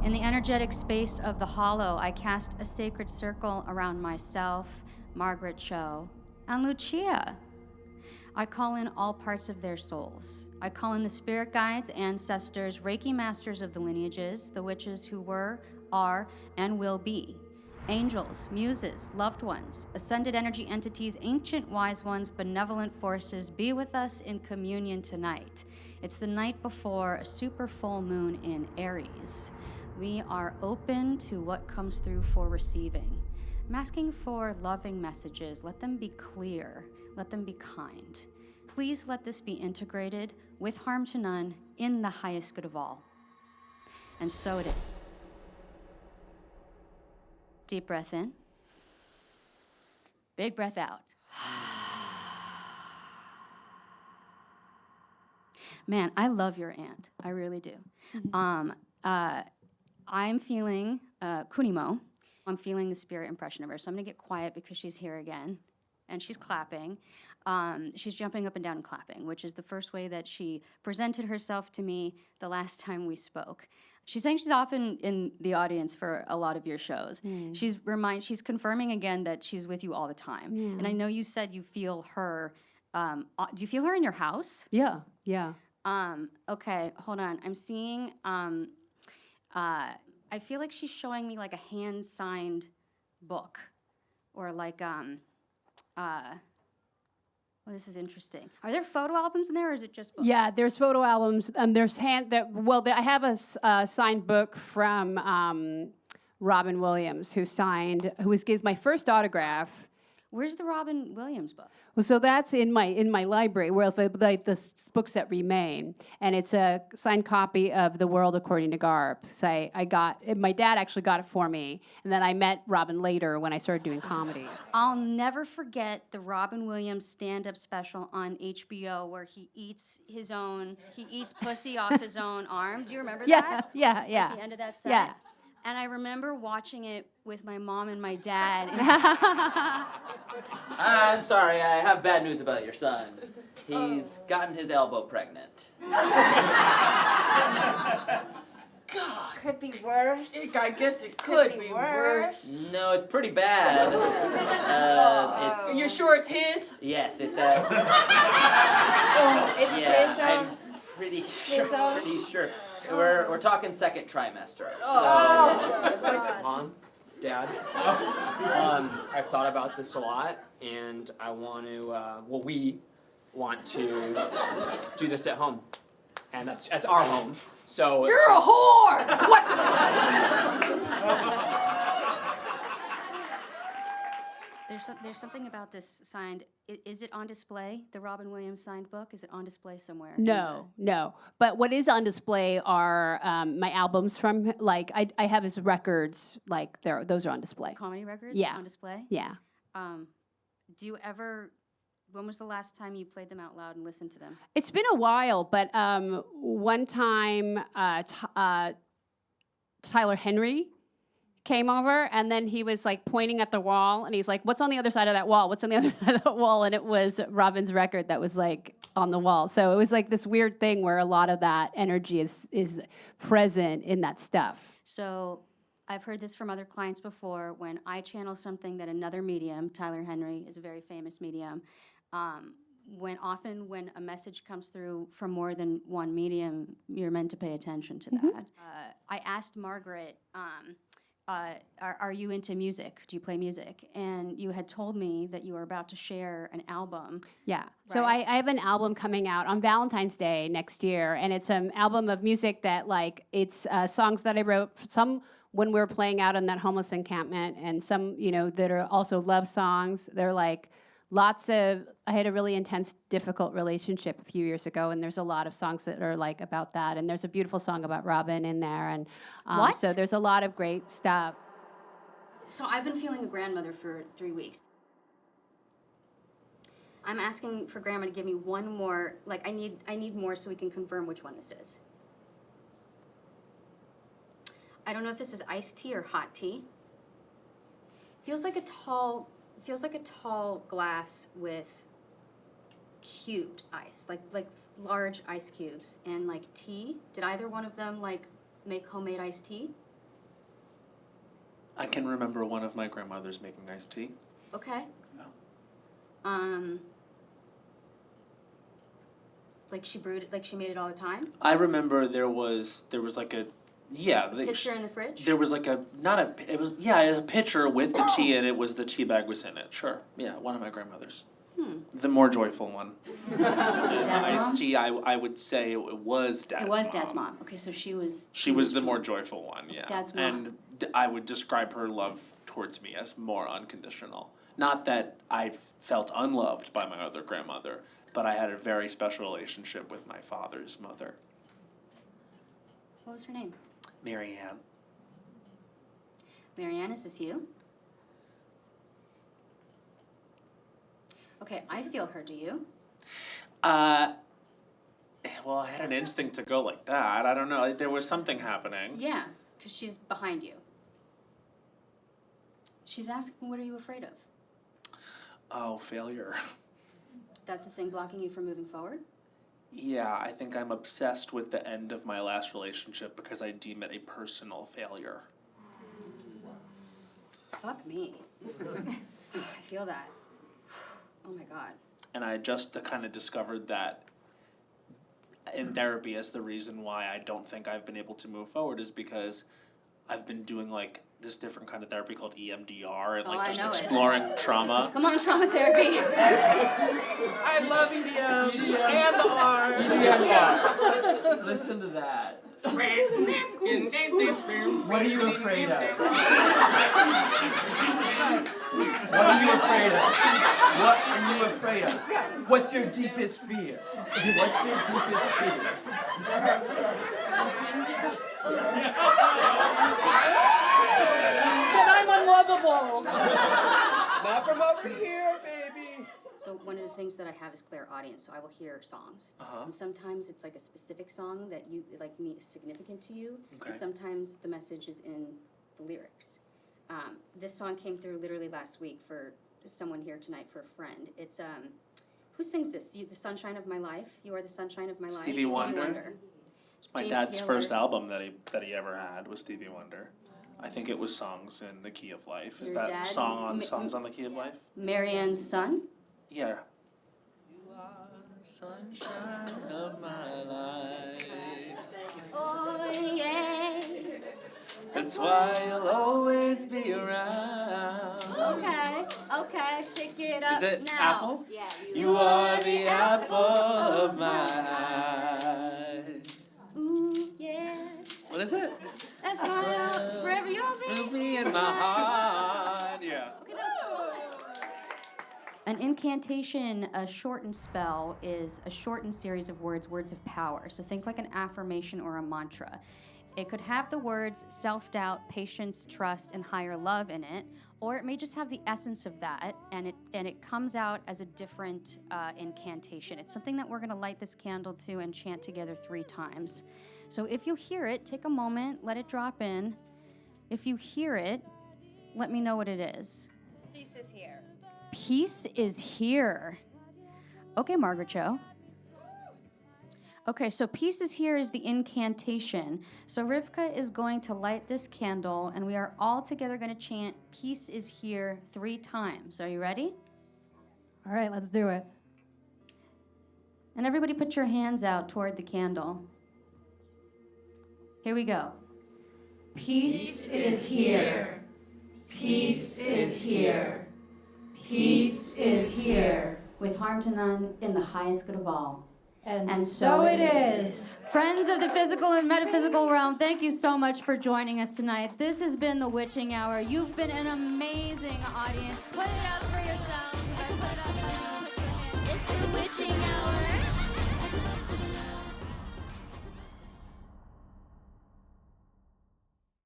In the energetic space of the hollow, I cast a sacred circle around myself, Margaret Cho, and Lucia. I call in all parts of their souls. I call in the spirit guides, ancestors, Reiki masters of the lineages, the witches who were, are, and will be. Angels, muses, loved ones, ascended energy entities, ancient wise ones, benevolent forces, be with us in communion tonight. It's the night before a super full moon in Aries. We are open to what comes through for receiving. I'm asking for loving messages. Let them be clear. Let them be kind. Please let this be integrated with harm to none in the highest good of all. And so it is. Deep breath in. Big breath out. Man, I love your aunt. I really do. I'm feeling Kunimo. I'm feeling the spirit impression of her. So I'm going to get quiet because she's here again. And she's clapping. She's jumping up and down and clapping, which is the first way that she presented herself to me the last time we spoke. She's saying she's often in the audience for a lot of your shows. She's confirming again that she's with you all the time. And I know you said you feel her. Do you feel her in your house? Yeah. Okay, hold on. I'm seeing. I feel like she's showing me like a hand-signed book, or like well, this is interesting. Are there photo albums in there, or is it just books? Yeah, there's photo albums. There's I have a signed book from Robin Williams, who gave my first autograph. Where's the Robin Williams book? Well, so that's in my library, where the books that remain, and it's a signed copy of The World According to Garp. So my dad actually got it for me, and then I met Robin later when I started doing comedy. I'll never forget the Robin Williams stand-up special on HBO where he eats pussy off his own arm. Do you remember that? Yeah. At the end of that set? Yeah. And I remember watching it with my mom and my dad. I'm sorry, I have bad news about your son. He's gotten his elbow pregnant. God. Could be worse. I guess it could be worse. No, it's pretty bad. You're sure it's his? Yes, it's It's his own. I'm pretty sure. We're talking second trimester. Mom, Dad, I've thought about this a lot, and I want to, we want to do this at home. And that's our home, so... You're a whore! What? There's something about this signed. Is it on display, the Robin Williams signed book? Is it on display somewhere? No. But what is on display are my albums from, like, I have his records, like, those are on display. Comedy records? Yeah. On display? Yeah. Do you ever, when was the last time you played them out loud and listened to them? It's been a while, but one time Tyler Henry came over, and then he was like pointing at the wall, and he's like, "What's on the other side of that wall? What's on the other side of that wall?" And it was Robin's record that was like on the wall. So it was like this weird thing where a lot of that energy is present in that stuff. So I've heard this from other clients before. When I channel something that another medium, Tyler Henry is a very famous medium, when a message comes through from more than one medium, you're meant to pay attention to that. I asked Margaret, are you into music? Do you play music? And you had told me that you were about to share an album. Yeah. Right? So I have an album coming out on Valentine's Day next year, and it's an album of music that, like, it's songs that I wrote, some when we were playing out on that homeless encampment, and some, that are also love songs. They're like I had a really intense, difficult relationship a few years ago, and there's a lot of songs that are like about that, and there's a beautiful song about Robin in there, and so there's a lot of great stuff. So I've been feeling a grandmother for 3 weeks. I'm asking for Grandma to give me one more, like I need more so we can confirm which one this is. I don't know if this is iced tea or hot tea. Feels like a tall glass with cubed ice, like large ice cubes, and like tea. Did either one of them like make homemade iced tea? I can remember one of my grandmothers making iced tea. Okay. Yeah. Like she brewed it, like she made it all the time? I remember there was like a, yeah. Pitcher in the fridge? There was like a, a pitcher with the tea and the tea bag was in it, sure. Yeah, one of my grandmothers. The more joyful one. Was it Dad's Iced mom? tea, I would say it was Dad's mom. It was Dad's mom. Okay, so she was... She was the more joyful one, yeah. Dad's mom. And I would describe her love towards me as more unconditional. Not that I felt unloved by my other grandmother, but I had a very special relationship with my father's mother. What was her name? Mary Ann. Marianne, is this you? Okay, I feel her, do you? Well, I had an instinct to go like that. I don't know. There was something happening. Yeah, because she's behind you. She's asking, what are you afraid of? Oh, failure. That's the thing blocking you from moving forward? Yeah, I think I'm obsessed with the end of my last relationship because I deem it a personal failure. Fuck me. I feel that. Oh my God. And I just kind of discovered that in therapy as the reason why I don't think I've been able to move forward is because I've been doing like this different kind of therapy called EMDR and like I just know it. exploring trauma. Come on, trauma therapy. I love EDM and the R. EDM. Listen to that. What are you afraid of? What are you afraid of? What are you afraid of? What's your deepest fear? What's your deepest fear? But I'm unlovable. Not from over here, baby. So one of the things that I have is clairaudience, so I will hear songs. And sometimes it's like a specific song that you like is significant to you, Okay. and sometimes the message is in the lyrics. This song came through literally last week for someone here tonight for a friend. It's who sings this? The Sunshine of My Life. You are the sunshine of my life. Stevie Wonder. It's my James dad's Taylor. first album that he ever had was Stevie Wonder. I think it was Songs in the Key of Life. Is Your that dad Songs on the Key of Life? Marianne's son. Yeah. You are sunshine of my life. Oh yeah. That's why you'll always be around. Okay, pick it up Is it now. apple? Yeah. You are the apple of my eyes. Ooh yeah. What is it? That's why forever you'll be in my heart. Yeah. Okay, that was an incantation, a shortened spell, is a shortened series of words of power. So think like an affirmation or a mantra. It could have the words self-doubt, patience, trust, and higher love in it, or it may just have the essence of that, and it comes out as a different incantation. It's something that we're going to light this candle to and chant together 3 times. So if you hear it, take a moment, let it drop in. If you hear it, let me know what it is. Peace is here. Peace is here. Okay, Margaret Cho. Okay, so peace is here is the incantation. So Rivkah is going to light this candle, and we are all together going to chant peace is here 3 times. Are you ready? All right, let's do it. And everybody put your hands out toward the candle. Here we go. Peace is here. Peace is here. Peace is here. With harm to none in the highest good of all. And so it is. Friends of the physical and metaphysical realm, thank you so much for joining us tonight. This has been the Witching Hour. You've been an amazing audience. Put it up for yourselves. You guys put it up. Put your hands. It's a witching hour. As above, so below.